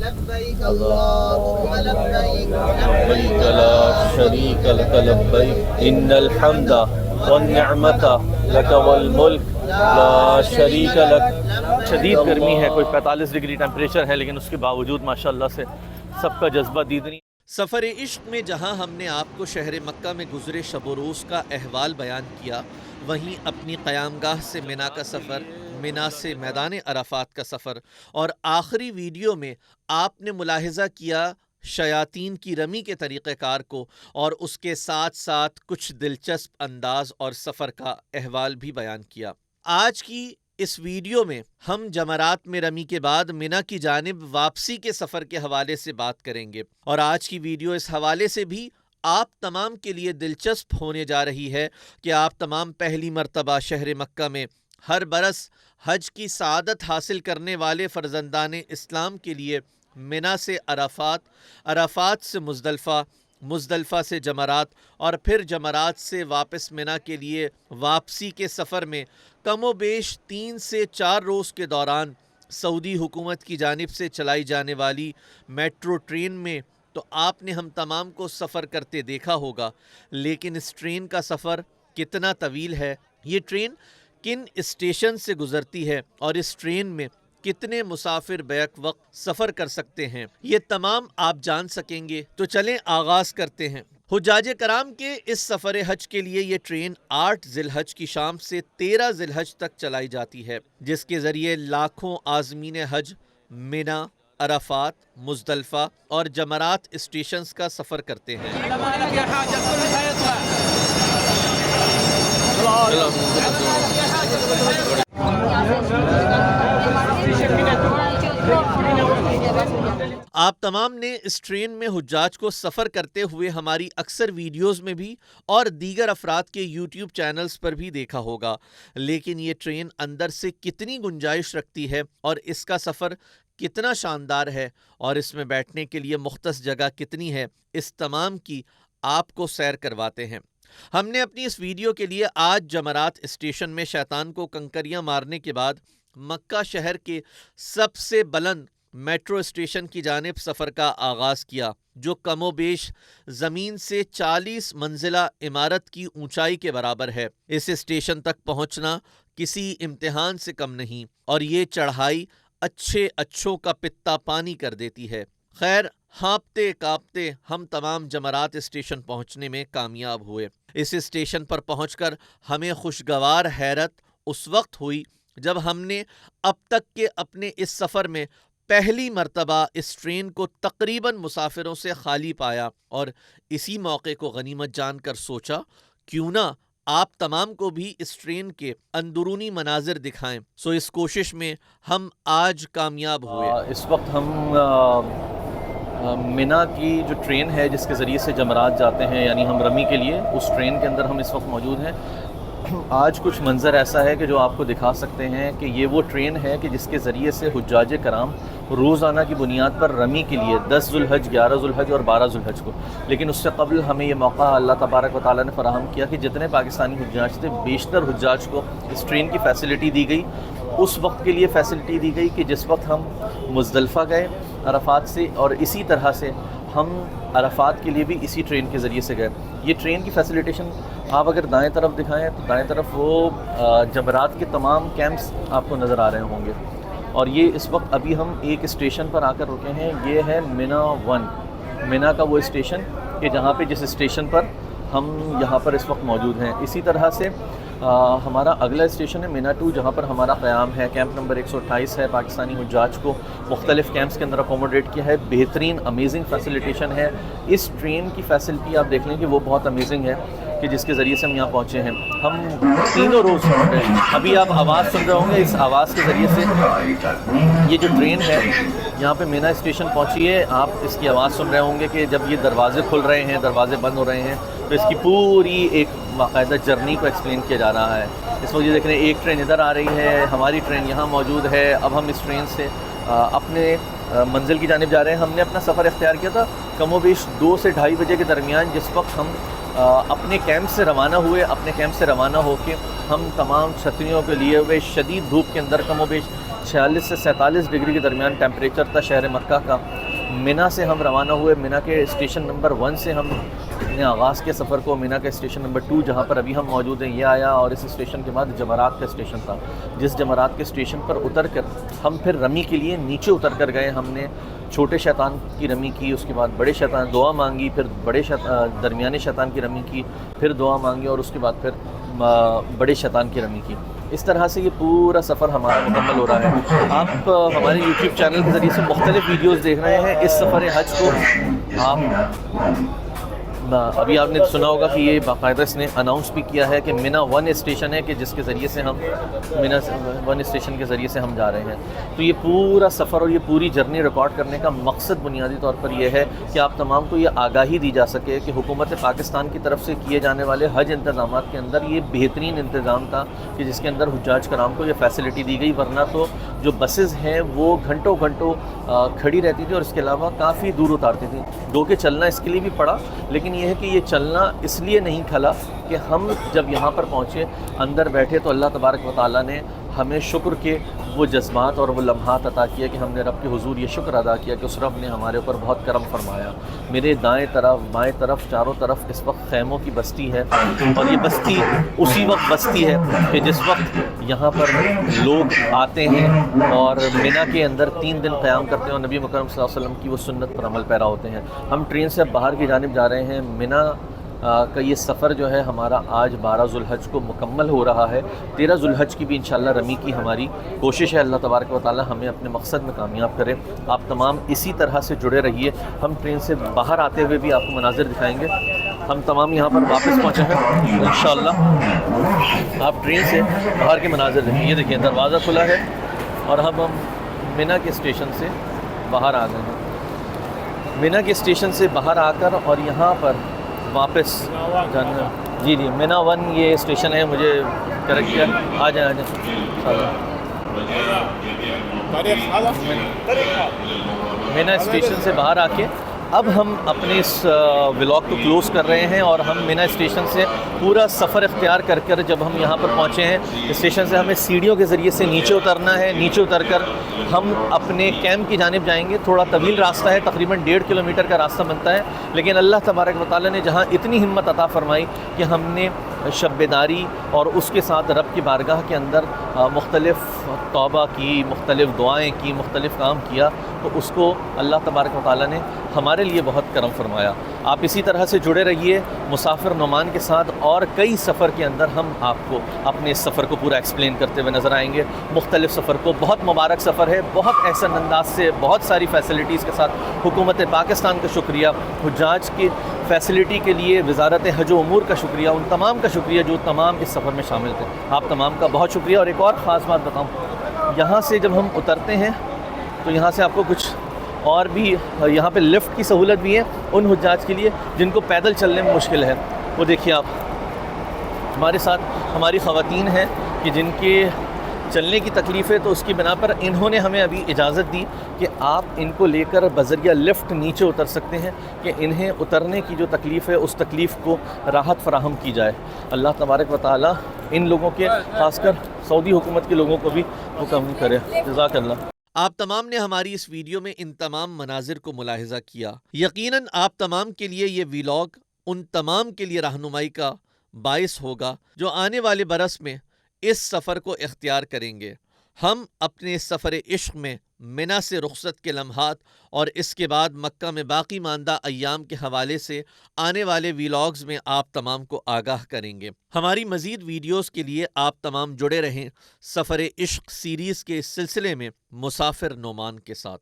لبيك اللهم لبيك لبيك لا شريك لك لبيك إن الحمد والنعمة لك والملك لا شريك لك. شدید گرمی ہے، کوئی 45 ڈگری ٹیمپریچر ہے، لیکن اس کے باوجود ماشاءاللہ سے سب کا جذبہ دیدنی. سفر عشق میں جہاں ہم نے آپ کو شہر مکہ میں گزرے شب و روز کا احوال بیان کیا، وہیں اپنی قیام گاہ سے منا کا سفر، منا سے میدان عرفات کا سفر، اور آخری ویڈیو میں آپ نے ملاحظہ کیا شیاطین کی رمی کے طریقہ کار کو، اور اس کے ساتھ ساتھ کچھ دلچسپ انداز اور سفر کا احوال بھی بیان کیا. آج کی اس ویڈیو میں ہم جمرات میں رمی کے بعد منا کی جانب واپسی کے سفر کے حوالے سے بات کریں گے، اور آج کی ویڈیو اس حوالے سے بھی آپ تمام کے لیے دلچسپ ہونے جا رہی ہے کہ آپ تمام پہلی مرتبہ شہر مکہ میں ہر برس حج کی سعادت حاصل کرنے والے فرزندان اسلام کے لیے منا سے عرفات، عرفات سے مزدلفہ، مزدلفہ سے جمرات، اور پھر جمرات سے واپس منا کے لیے واپسی کے سفر میں کم و بیش 3 سے 4 روز کے دوران سعودی حکومت کی جانب سے چلائی جانے والی میٹرو ٹرین میں تو آپ نے ہم تمام کو سفر کرتے دیکھا ہوگا، لیکن اس ٹرین کا سفر کتنا طویل ہے، یہ ٹرین کن اسٹیشن سے گزرتی ہے، اور اس ٹرین میں کتنے مسافر بیک وقت سفر کر سکتے ہیں، یہ تمام آپ جان سکیں گے. تو چلیں آغاز کرتے ہیں. حجاج کرام کے اس سفر حج کے لیے یہ ٹرین 8 ذی الحج کی شام سے 13 ذی الحج تک چلائی جاتی ہے، جس کے ذریعے لاکھوں عازمین حج منا، عرفات، مزدلفہ اور جمرات اسٹیشنز کا سفر کرتے ہیں. آپ تمام نے اس ٹرین میں حجاج کو سفر کرتے ہوئے ہماری اکثر ویڈیوز میں بھی اور دیگر افراد کے یوٹیوب چینلز پر بھی دیکھا ہوگا، لیکن یہ ٹرین اندر سے کتنی گنجائش رکھتی ہے اور اس کا سفر کتنا شاندار ہے اور اس میں بیٹھنے کے لیے مختص جگہ کتنی ہے، اس تمام کی آپ کو سیر کرواتے ہیں. ہم نے اپنی اس ویڈیو کے لیے آج جمرات اسٹیشن میں شیطان کو کنکریاں مارنے کے بعد مکہ شہر کے سب سے بلند میٹرو اسٹیشن کی جانب سفر کا آغاز کیا، جو کم و بیش زمین سے 40 منزلہ عمارت کی اونچائی کے برابر ہے. اس اسٹیشن تک پہنچنا کسی امتحان سے کم نہیں، اور یہ چڑھائی اچھوں کا پتا پانی کر دیتی ہے. خیر، ہانپتے کانپتے ہم تمام جمرات اسٹیشن پہنچنے میں کامیاب ہوئے. اس اسٹیشن پر پہنچ کر ہمیں خوشگوار حیرت اس وقت ہوئی جب ہم نے اب تک کے اپنے اس سفر میں پہلی مرتبہ اس ٹرین کو تقریباً مسافروں سے خالی پایا، اور اسی موقع کو غنیمت جان کر سوچا کیوں نہ آپ تمام کو بھی اس ٹرین کے اندرونی مناظر دکھائیں. سو اس کوشش میں ہم آج کامیاب ہوئے. اس وقت ہم منا کی جو ٹرین ہے جس کے ذریعے سے جمرات جاتے ہیں، یعنی ہم رمی کے لیے اس ٹرین کے اندر ہم اس وقت موجود ہیں. آج کچھ منظر ایسا ہے کہ جو آپ کو دکھا سکتے ہیں کہ یہ وہ ٹرین ہے کہ جس کے ذریعے سے حجاج کرام روزانہ کی بنیاد پر رمی کے لیے 10 ذی الحج، 11 ذی الحج اور 12 ذی الحج کو، لیکن اس سے قبل ہمیں یہ موقع اللہ تبارک و تعالیٰ نے فراہم کیا کہ جتنے پاکستانی حجاج تھے بیشتر حجاج کو اس ٹرین کی فیسلٹی دی گئی. اس وقت کے لیے فیسلٹی دی گئی کہ جس وقت ہم مزدلفہ گئے عرفات سے، اور اسی طرح سے ہم عرفات کے لیے بھی اسی ٹرین کے ذریعے سے گئے. یہ ٹرین کی فیسیلیٹیشن آپ اگر دائیں طرف دکھائیں تو دائیں طرف وہ جمرات کے تمام کیمپس آپ کو نظر آ رہے ہوں گے، اور یہ اس وقت ابھی ہم ایک اسٹیشن پر آ کر رکے ہیں. یہ ہے منا 1، منا کا وہ اسٹیشن کہ جہاں پہ جس اسٹیشن پر ہم یہاں پر اس وقت موجود ہیں. اسی طرح سے ہمارا اگلا اسٹیشن ہے منا 2، جہاں پر ہمارا قیام ہے. کیمپ نمبر 128 ہے. پاکستانی حجاج کو مختلف کیمپس کے اندر اکوموڈیٹ کیا ہے. بہترین امیزنگ فیسیلیٹیشن ہے. اس ٹرین کی فیسلٹی آپ دیکھ لیں کہ وہ بہت امیزنگ ہے کہ جس کے ذریعے سے ہم یہاں پہنچے ہیں. ہم تینوں روز پہنچ رہے ہیں. ابھی آپ آواز سن رہے ہوں گے، اس آواز کے ذریعے سے یہ جو ٹرین ہے یہاں پہ منا اسٹیشن پہنچی ہے. آپ اس کی آواز سن رہے ہوں گے کہ جب یہ دروازے کھل رہے ہیں، دروازے بند ہو رہے ہیں، تو اس کی پوری ایک باقاعدہ جرنی کو ایکسپلین کیا جا رہا ہے. اس وقت یہ دیکھ رہے ہیں ایک ٹرین ادھر آ رہی ہے، ہماری ٹرین یہاں موجود ہے. اب ہم اس ٹرین سے اپنے منزل کی جانب جا رہے ہیں. ہم نے اپنا سفر اختیار کیا تھا کم و بیش 2 سے 2:30 بجے کے درمیان، جس وقت ہم اپنے کیمپ سے روانہ ہوئے. اپنے کیمپ سے روانہ ہو کے ہم تمام چھتریوں کے لیے ہوئے شدید دھوپ کے اندر، کم و بیش 46 سے 47 ڈگری کے درمیان ٹیمپریچر تھا شہر مکہ کا. मिना से हम रवाना हुए। मिना के स्टेशन नंबर 1 से हम ने आगाज़ के सफ़र को। मिना के स्टेशन नंबर 2 जहाँ पर अभी हम मौजूद हैं ये आया, और इस स्टेशन के बाद जमरात का स्टेशन था। जिस जमरात के स्टेशन पर उतर कर हम फिर रमी के लिए नीचे उतर कर गए। हमने छोटे शैतान की रमी की, उसके बाद बड़े शैतान दुआ मांगी, फिर दरमियाने शैतान की रमी की, फिर दुआ मांगी, और उसके बाद फिर बड़े शैतान की रमी की। इस तरह से ये पूरा सफ़र हमारा मुकम्मल हो रहा है। आप हमारे यूट्यूब चैनल के ज़रिए से मुख्तलिफ़ वीडियोज़ देख रहे हैं। इस सफ़र हज को आप अभी आपने सुना होगा कि ये बाकायदा इसने अनाउंस भी किया है कि मिना 1 स्टेशन है कि जिसके ज़रिए से हम मिना 1 स्टेशन के ज़रिए से हम जा रहे हैं। तो ये पूरा सफ़र और ये पूरी जर्नी रिकॉर्ड करने का मकसद बुनियादी तौर पर यह है कि आप तमाम को ये आगाही दी जा सके कि हुकूमत पाकिस्तान की तरफ से किए जाने वाले हज इंतज़ामात के अंदर ये बेहतरीन इंतज़ाम था कि जिसके अंदर हुज्जाज कराम को ये फैसिलिटी दी गई। वरना तो जो बसेज़ हैं वो घंटों घंटों खड़ी रहती थी और इसके अलावा काफ़ी दूर उतारती थी। दो के चलना इसके लिए भी पड़ा, लेकिन ये है कि ये चलना इसलिए नहीं खला कि हम जब यहाँ पर पहुँचे, अंदर बैठे, तो अल्लाह तबारक व तआला ने हमें शुक्र के वो जज्बात और वो लम्हात अता किया कि हमने रब के हुजूर ये शुक्र अदा किया कि उस रब ने हमारे ऊपर बहुत करम फरमाया। मेरे दाएं तरफ बाएं तरफ चारों तरफ इस वक्त खैमों की बस्ती है, और ये बस्ती उसी वक्त बस्ती है कि जिस वक्त यहाँ पर लोग आते हैं और मिना के अंदर 3 दिन क़याम करते हैं और नबी मुकर्रम सल्लल्लाहु अलैहि वसल्लम की वो सुन्नत पर अमल पैरा होते हैं। हम ट्रेन से अब बाहर की जानिब जा रहे हैं। मिना का ये सफ़र जो है हमारा आज 12 ज़ुल्हज को मुकम्मल हो रहा है। 13 ज़ुल्हज की भी इंशाअल्लाह रमी की हमारी कोशिश है। अल्लाह तबारक व तआला हमें अपने मकसद में कामयाब करे। आप तमाम इसी तरह से जुड़े रहिए। हम ट्रेन से बाहर आते हुए भी आपको मनाज़िर दिखाएंगे। हम तमाम यहाँ पर वापस पहुँचे हैं इंशाअल्लाह। आप ट्रेन से बाहर के मनाज़िर देखिए। ये देखिए दरवाज़ा खुला है और हम मिना के स्टेशन से बाहर आ गए हैं। मिना के स्टेशन से बाहर आकर और यहाँ पर वापस जाना। जी मिना 1 ये स्टेशन है, मुझे करेक्ट किया। आ जाए मिना स्टेशन से बाहर आके अब हम अपने इस व्लॉग को क्लोज़ कर रहे हैं और हम मिना स्टेशन से पूरा सफ़र इख्तियार कर कर जब हम यहाँ पर पहुँचे हैं, स्टेशन से हमें सीढ़ियों के ज़रिए से नीचे उतरना है। नीचे उतरकर हम अपने कैंप की जानिब जाएंगे। थोड़ा तवील रास्ता है, तकरीबन 1.5 किलोमीटर का रास्ता बनता है, लेकिन अल्लाह तबारक व तआला ने जहाँ इतनी हिम्मत अता फ़रमाई कि हमने शब-ए-दारी और उसके साथ रब की बारगाह के अंदर मुख्तलिफ़ तौबा की, मुख्तलिफ़ दुआएँ की, मुख्तलिफ़ काम किया, तो उसको अल्लाह तबारक व तआला ने हमारे लिए बहुत करम फरमाया। आप इसी तरह से जुड़े रहिए मुसाफिर नोमान के साथ, और कई सफ़र के अंदर हम आपको अपने इस सफ़र को पूरा एक्सप्लेन करते हुए नज़र आएंगे। मुख्तलिफ़ सफ़र को बहुत मुबारक सफ़र है, बहुत एहसन अंदाज से, बहुत सारी फ़ैसिलिटीज़ के साथ। हुकूमत पाकिस्तान का शुक्रिया, हुज्जाज की फ़ैसिलिटी के लिए वज़ारत हज व उमूर का शुक्रिया, उन तमाम का शुक्रिया जो तमाम इस सफ़र में शामिल थे। आप तमाम का बहुत शुक्रिया। और एक और ख़ास बात बताऊँ, यहाँ से जब हम उतरते हैं तो यहाँ से आपको कुछ और भी, यहाँ पे लिफ्ट की सहूलत भी है उन हुज्जाज के लिए जिनको पैदल चलने में मुश्किल है। वो देखिए आप, हमारे साथ हमारी ख़वातीन हैं कि जिनके चलने की तकलीफ़ है, तो उसकी बिना पर इन्होंने हमें अभी इजाज़त दी कि आप इनको लेकर बज़रिया लिफ्ट नीचे उतर सकते हैं, कि इन्हें उतरने की जो तकलीफ़ है उस तकलीफ़ को राहत फ़राहम की जाए। अल्लाह तबारक व तआला इन लोगों के, ख़ासकर सऊदी हुकूमत के लोगों को भी हुक्म करे। जज़ाकल्लाह। आप तमाम ने हमारी इस वीडियो में इन तमाम मनाजिर को मुलाहिज़ा किया। यकीनन आप तमाम के लिए ये व्लॉग उन तमाम के लिए रहनुमाई का बाइस होगा जो आने वाले बरस में इस सफ़र को इख्तियार करेंगे। हम अपने इस सफ़र इश्क में मिना से रुखसत के लम्हात और इसके बाद मक्का में बाकी मानदा अय्याम के हवाले से आने वाले व्लॉग्स में आप तमाम को आगाह करेंगे। हमारी मज़ीद वीडियोस के लिए आप तमाम जुड़े रहें सफ़र इश्क सीरीज़ के इस सिलसिले में मुसाफिर नोमान के साथ।